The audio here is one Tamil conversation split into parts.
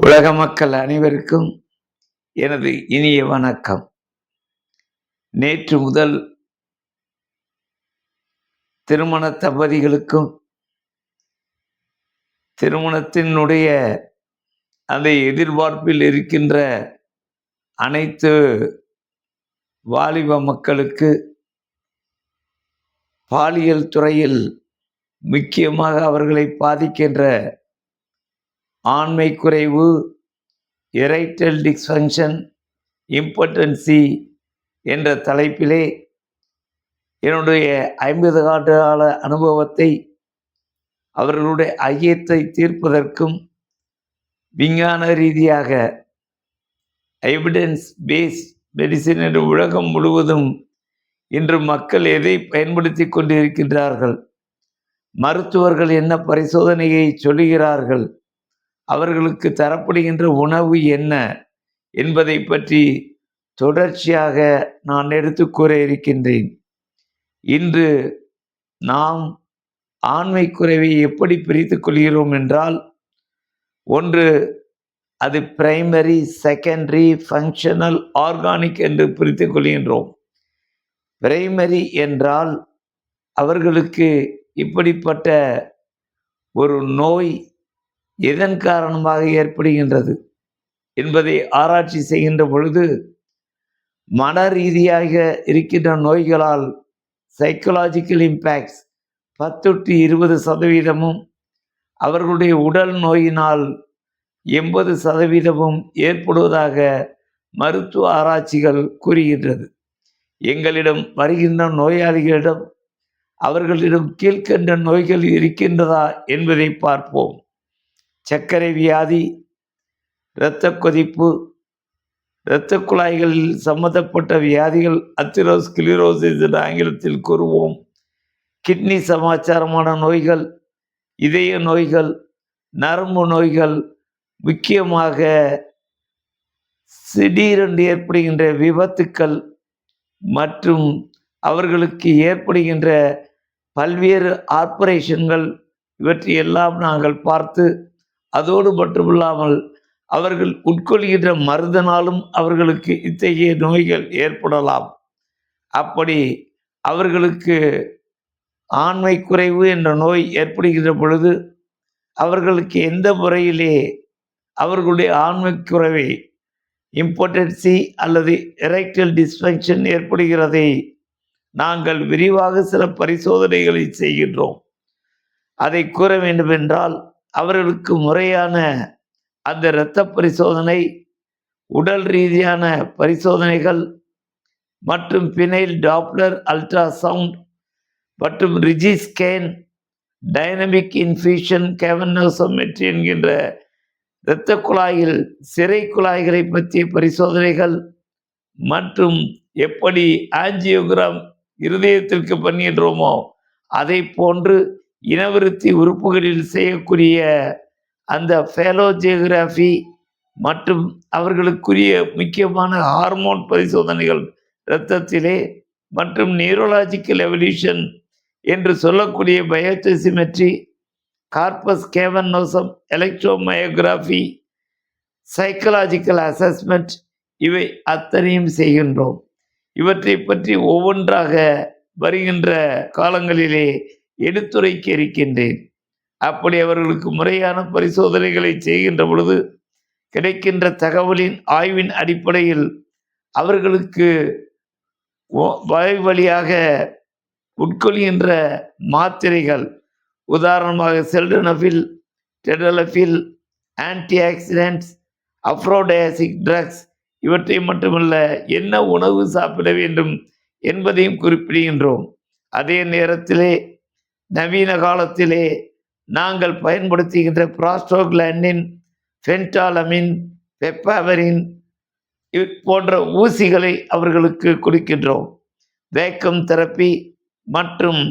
உலக மக்கள் அனைவருக்கும் எனது இனிய வணக்கம். நேற்று முதல் திருமண தம்பதிகளுக்கும் திருமணத்தினுடைய அந்த எதிர்பார்ப்பில் இருக்கின்ற அனைத்து வாலிப மக்களுக்கு பாலியல் துறையில் முக்கியமாக அவர்களை பாதிக்கின்ற ஆண்மை குறைவு, எரைக்டல் டிஸ்ஃபங்க்ஷன், இம்பார்ட்டன்சி என்ற தலைப்பிலே என்னுடைய 50 ஆண்டு கால அனுபவத்தை அவர்களுடைய ஐயத்தை தீர்ப்பதற்கும் விஞ்ஞான ரீதியாக எவிடன்ஸ் பேஸ்ட் மெடிசின் என்ற உலகம் முழுவதும் இன்று மக்கள் எதை பயன்படுத்தி கொண்டிருக்கின்றார்கள், மருத்துவர்கள் என்ன பரிசோதனையை சொல்லுகிறார்கள், அவர்களுக்கு தரப்படுகின்ற உணவு என்ன என்பதை பற்றி தொடர்ச்சியாக நான் எடுத்து கூற இருக்கின்றேன். இன்று நாம் ஆண்மை குறைவை எப்படி பிரித்து கொள்கிறோம் என்றால், ஒன்று அது பிரைமரி, செகண்டரி, ஃபங்க்ஷனல், ஆர்கானிக் என்று பிரித்து கொள்கின்றோம். பிரைமரி என்றால் அவர்களுக்கு இப்படிப்பட்ட ஒரு நோய் எதன் காரணமாக ஏற்படுகின்றது என்பதை ஆராய்ச்சி செய்கின்ற பொழுது, மன ரீதியாக இருக்கின்ற நோய்களால் சைக்கலாஜிக்கல் இம்பேக்ட்ஸ் 10 to 20% அவர்களுடைய உடல் நோயினால் 80% ஏற்படுவதாக மருத்துவ ஆராய்ச்சிகள் கூறுகின்றது. எங்களிடம் வருகின்ற நோயாளிகளிடம் அவர்களிடம் கீழ்கண்ட நோய்கள் இருக்கின்றதா என்பதை பார்ப்போம். சர்க்கரை வியாதி, இரத்த கொதிப்பு, இரத்த குழாய்களில் சம்பந்தப்பட்ட வியாதிகள், அத்திரோஸ்கிலிரோசிஸ் என்று ஆங்கிலத்தில் கூறுவோம், கிட்னி சமாச்சாரமான நோய்கள், இதய நோய்கள், நரம்பு நோய்கள், முக்கியமாக திடீரென்று ஏற்படுகின்ற விபத்துக்கள் மற்றும் அவர்களுக்கு ஏற்படுகின்ற பல்வேறு ஆப்ரேஷன்கள், இவற்றையெல்லாம் நாங்கள் பார்த்து, அதோடு மட்டுமில்லாமல் அவர்கள் உட்கொள்கின்ற மருந்தினாலும் அவர்களுக்கு இத்தகைய நோய்கள் ஏற்படலாம். அப்படி அவர்களுக்கு ஆண்மை குறைவு என்ற நோய் ஏற்படுகின்ற பொழுது அவர்களுக்கு எந்த முறையிலே அவர்களுடைய ஆண்மை குறைவை, இம்பார்ட்டன்சி அல்லது எரெக்டல் டிஸ்ஃபங்க்ஷன் ஏற்படுகிறதை நாங்கள் விரிவாக சில பரிசோதனைகளை செய்கின்றோம். அதை கூற வேண்டுமென்றால், அவர்களுக்கு முறையான அந்த இரத்த பரிசோதனை, உடல் ரீதியான பரிசோதனைகள் மற்றும் பினைல் டாப்ளர் அல்ட்ராசவுண்ட் மற்றும் ரிஜிஸ்கேன், டைனமிக் இன்ஃபியூஷன் கேவனோசோமெட்ரி என்கின்ற இரத்த குழாயில் சிறை குழாய்களை பற்றிய பரிசோதனைகள் மற்றும் எப்படி ஆஞ்சியோகிராம் இருதயத்திற்கு பண்ணுகின்றோமோ அதை போன்று இனவிருத்தி உறுப்புகளில் செய்யக்கூடிய அந்த ஃபேலோஜியோகிராஃபி மற்றும் அவர்களுக்குரிய முக்கியமான ஹார்மோன் பரிசோதனைகள் இரத்தத்திலே மற்றும் நியூரோலாஜிக்கல் எவல்யூஷன் என்று சொல்லக்கூடிய பயோடெசிமெட்ரி, கார்பஸ் கேவனோசம், எலக்ட்ரோமயோகிராஃபி, சைக்கலாஜிக்கல் அசஸ்மெண்ட், இவை அத்தனையும் செய்கின்றோம். இவற்றை பற்றி ஒவ்வொன்றாக வருகின்ற காலங்களிலே எடுத்துரைக்க இருக்கின்றேன். அப்படி அவர்களுக்கு முறையான பரிசோதனைகளை செய்கின்ற பொழுது கிடைக்கின்ற தகவலின் ஆய்வின் அடிப்படையில் அவர்களுக்கு வாய் வழியாக உட்கொள்கின்ற மாத்திரைகள், உதாரணமாக செல்டனஃபில், டெடலஃபில், ஆன்டி ஆக்சிடென்ட்ஸ், அப்ரோடயாசிக் ட்ரக்ஸ், இவற்றை மட்டுமல்ல என்ன உணவு சாப்பிட வேண்டும் என்பதையும் குறிப்பிடுகின்றோம். அதே நேரத்திலே நவீன காலத்திலே நாங்கள் பயன்படுத்துகின்ற ப்ராஸ்டோகிளாண்டின், ஃபென்டாலமின், பெப்பாவரின் போன்ற ஊசிகளை அவர்களுக்கு கொடுக்கின்றோம். வேக்கம் தெரப்பி மற்றும்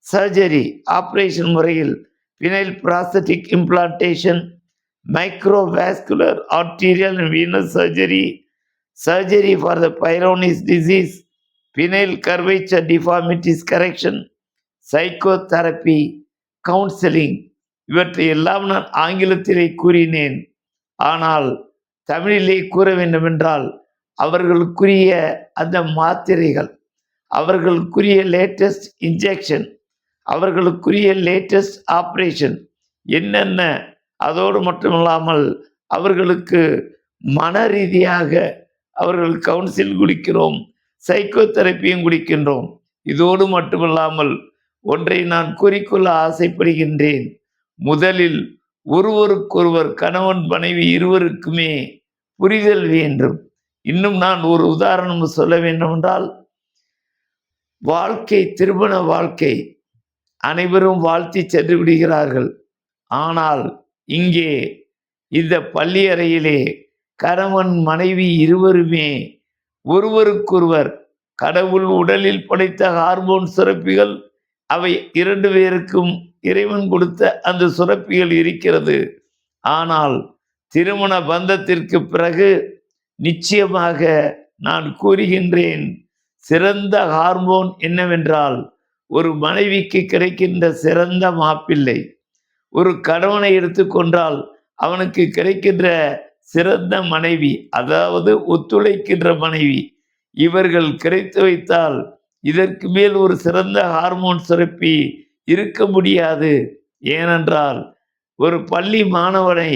சர்ஜரி, ஆப்ரேஷன் முறையில் penile prosthetic implantation, microvascular arterial and venous surgery, surgery for the Peyronie's disease, penile curvature deformities correction, psychotherapy, counselling, இவற்றை எல்லாம் நான் ஆங்கிலத்திலே கூறினேன். ஆனால் தமிழிலே கூற வேண்டுமென்றால் அவர்களுக்குரிய அந்த மாத்திரைகள், அவர்களுக்குரிய லேட்டஸ்ட் இன்ஜெக்ஷன், அவர்களுக்குரிய லேட்டஸ்ட் ஆப்ரேஷன் என்னென்ன, அதோடு மட்டுமில்லாமல் அவர்களுக்கு மன ரீதியாக அவர்கள் கவுன்சில் குடிக்கிறோம், சைக்கோ தெரப்பியும் குடிக்கின்றோம். இதோடு மட்டுமில்லாமல் ஒன்றை நான் கூறிக்கொள்ள ஆசைப்படுகின்றேன். முதலில் ஒருவருக்கொருவர் கணவன் மனைவி இருவருக்குமே புரிதல் வேண்டும். இன்னும் நான் ஒரு உதாரணம் சொல்ல வேண்டுமென்றால், வாழ்க்கை, திருமண வாழ்க்கை அனைவரும் வாழ்த்தி சென்று விடுகிறார்கள். ஆனால் இங்கே இந்த பள்ளி அறையிலே கணவன் மனைவி இருவருமே ஒருவருக்கொருவர் கடவுள் உடலில் படைத்த ஹார்மோன் சுரப்பிகள், அவை இரண்டு பேருக்கும் இறைவன் கொடுத்த அந்த சுரப்பிகள் இருக்கிறது. ஆனால் திருமண பந்தத்திற்கு பிறகு நிச்சயமாக நான் கூறுகின்றேன், சிறந்த ஹார்மோன் என்னவென்றால் ஒரு மனைவிக்கு கிடைக்கின்ற சிறந்த மாப்பிள்ளை, ஒரு கணவனை எடுத்துக்கொண்டால் அவனுக்கு கிடைக்கின்ற சிறந்த மனைவி, அதாவது ஒத்துழைக்கின்ற மனைவி, இவர்கள் கிடைத்து வைத்தால் இதற்கு மேல் ஒரு சிறந்த ஹார்மோன் சுரப்பி இருக்க முடியாது. ஏனென்றால் ஒரு பள்ளி மாணவனை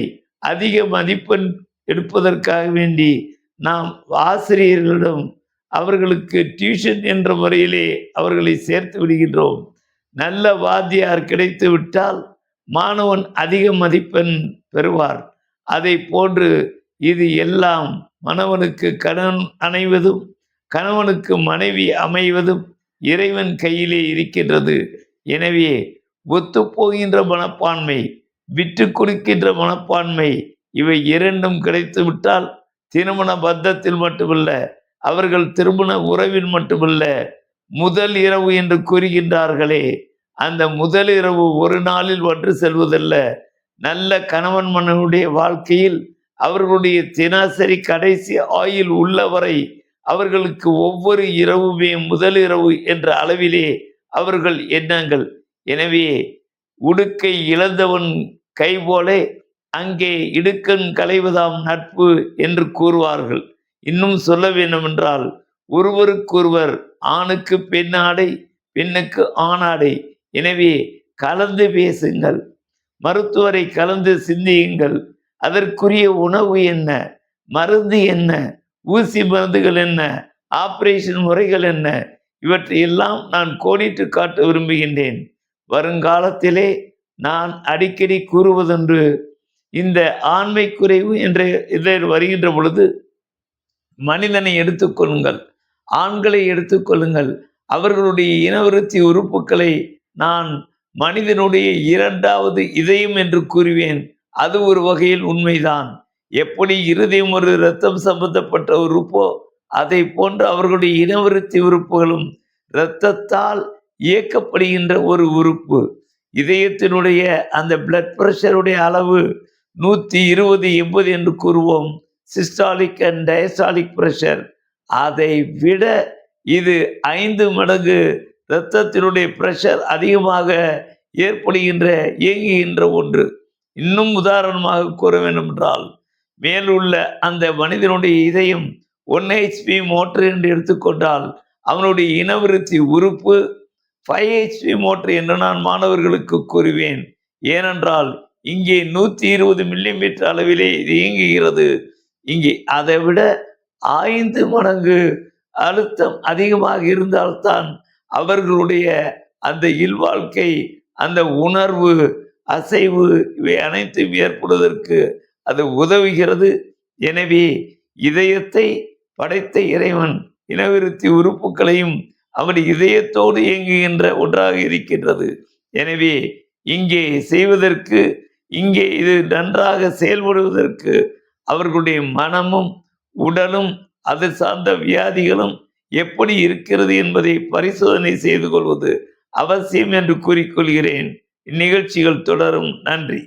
அதிக மதிப்பெண் எடுப்பதற்காக வேண்டி நாம் ஆசிரியர்களிடம் அவர்களுக்கு டியூஷன் என்ற முறையிலே அவர்களை சேர்த்து விடுகின்றோம். நல்ல வாத்தியார் கிடைத்து விட்டால் மாணவன் அதிக மதிப்பெண் பெறுவார். அதை போன்று இது எல்லாம் மணவனுக்கு கணவன் அணைவதும் கணவனுக்கு மனைவி அமைவதும் இறைவன் கையிலே இருக்கின்றது. எனவே ஒத்துப்போகின்ற மனப்பான்மை, விட்டு கொடுக்கின்ற மனப்பான்மை, இவை இரண்டும் கிடைத்து விட்டால் திருமண பந்தத்தில் மட்டுமல்ல, அவர்கள் திருமண உறவில் மட்டுமல்ல, முதல் இரவு என்று கூறுகின்றார்களே, அந்த முதல் இரவு ஒரு நாளில் ஒன்று செல்வதல்ல. நல்ல கணவன் மனைவியுடைய வாழ்க்கையில் அவர்களுடைய தினசரி கடைசி ஆயுள் உள்ளவரை அவர்களுக்கு ஒவ்வொரு இரவுமே முதல் இரவு என்ற அளவிலே அவர்கள் எண்ணங்கள். எனவே உடுக்கை இழந்தவன் கை போல அங்கே இடுக்கண் களைவதாம் நட்பு என்று கூறுவார்கள். இன்னும் சொல்ல வேண்டுமென்றால், ஒருவருக்கொருவர் ஆணுக்கு பெண்ணாடை, பெண்ணுக்கு ஆணாடை. எனவே கலந்து பேசுங்கள், மருத்துவரை கலந்து சிந்தியுங்கள். அதற்குரிய உணவு என்ன, மருந்து என்ன, ஊசி மருந்துகள் என்ன, ஆபரேஷன் முறைகள் என்ன, இவற்றையெல்லாம் நான் கோடிட்டு காட்ட விரும்புகின்றேன். வருங்காலத்திலே நான் அடிக்கடி கூறுவதென்று, இந்த ஆண்மை குறைவு என்ற இதில் வருகின்ற பொழுது மனிதனை எடுத்துக்கொள்ளுங்கள், ஆண்களை எடுத்துக்கொள்ளுங்கள். அவர்களுடைய இனவிருத்தி உறுப்புகளை நான் மனிதனுடைய இரண்டாவது இதயம் என்று கூறுவேன். அது ஒரு வகையில் உண்மைதான். எப்படி இருதயம் ஒரு இரத்தம் சம்பந்தப்பட்ட உறுப்போ, அதை போன்று அவர்களுடைய இனவிருத்தி உறுப்புகளும் இரத்தத்தால் இயக்கப்படுகின்ற ஒரு உறுப்பு. இதயத்தினுடைய அந்த பிளட் பிரஷருடைய அளவு 120/80 என்று கூறுவோம், சிஸ்டாலிக் அண்ட் டயஸ்டாலிக் பிரஷர். அதை விட இது 5 மடங்கு இரத்தத்தினுடைய பிரஷர் அதிகமாக ஏற்படுகின்ற இயங்குகின்ற ஒன்று. இன்னும் உதாரணமாக கூற வேண்டும் என்றால், மேலுள்ள அந்த மனிதனுடைய இதயம் 1 HP மோட்டர் என்று எடுத்துக்கொண்டால் அவனுடைய இனவிருத்தி உறுப்பு 5 HP மோட்டர் என்று நான் மாணவர்களுக்கு கூறுவேன். ஏனென்றால் இங்கே 120 மில்லிமீட்டர் அளவிலே இது இயங்குகிறது. இங்கே அதை விட 5 மடங்கு அழுத்தம் அதிகமாக இருந்தால்தான் அவர்களுடைய அந்த இல்வாழ்க்கை, அந்த உணர்வு, அசைவு, இவை அனைத்தும் ஏற்படுவதற்கு அது உதவுகிறது. எனவே இதயத்தை படைத்த இறைவன் இனவிருத்தி உறுப்புகளையும் அவன் இதயத்தோடு இயங்குகின்ற ஒன்றாக இருக்கின்றது. எனவே இங்கே செய்வதற்கு, இங்கே இது நன்றாக செயல்படுவதற்கு அவர்களுடைய மனமும் உடலும் அது சார்ந்த வியாதிகளும் எப்படி இருக்கிறது என்பதை பரிசோதனை செய்து கொள்வது அவசியம் என்று கூறிக்கொள்கிறேன். இந்நிகழ்ச்சிகள் தொடரும். நன்றி.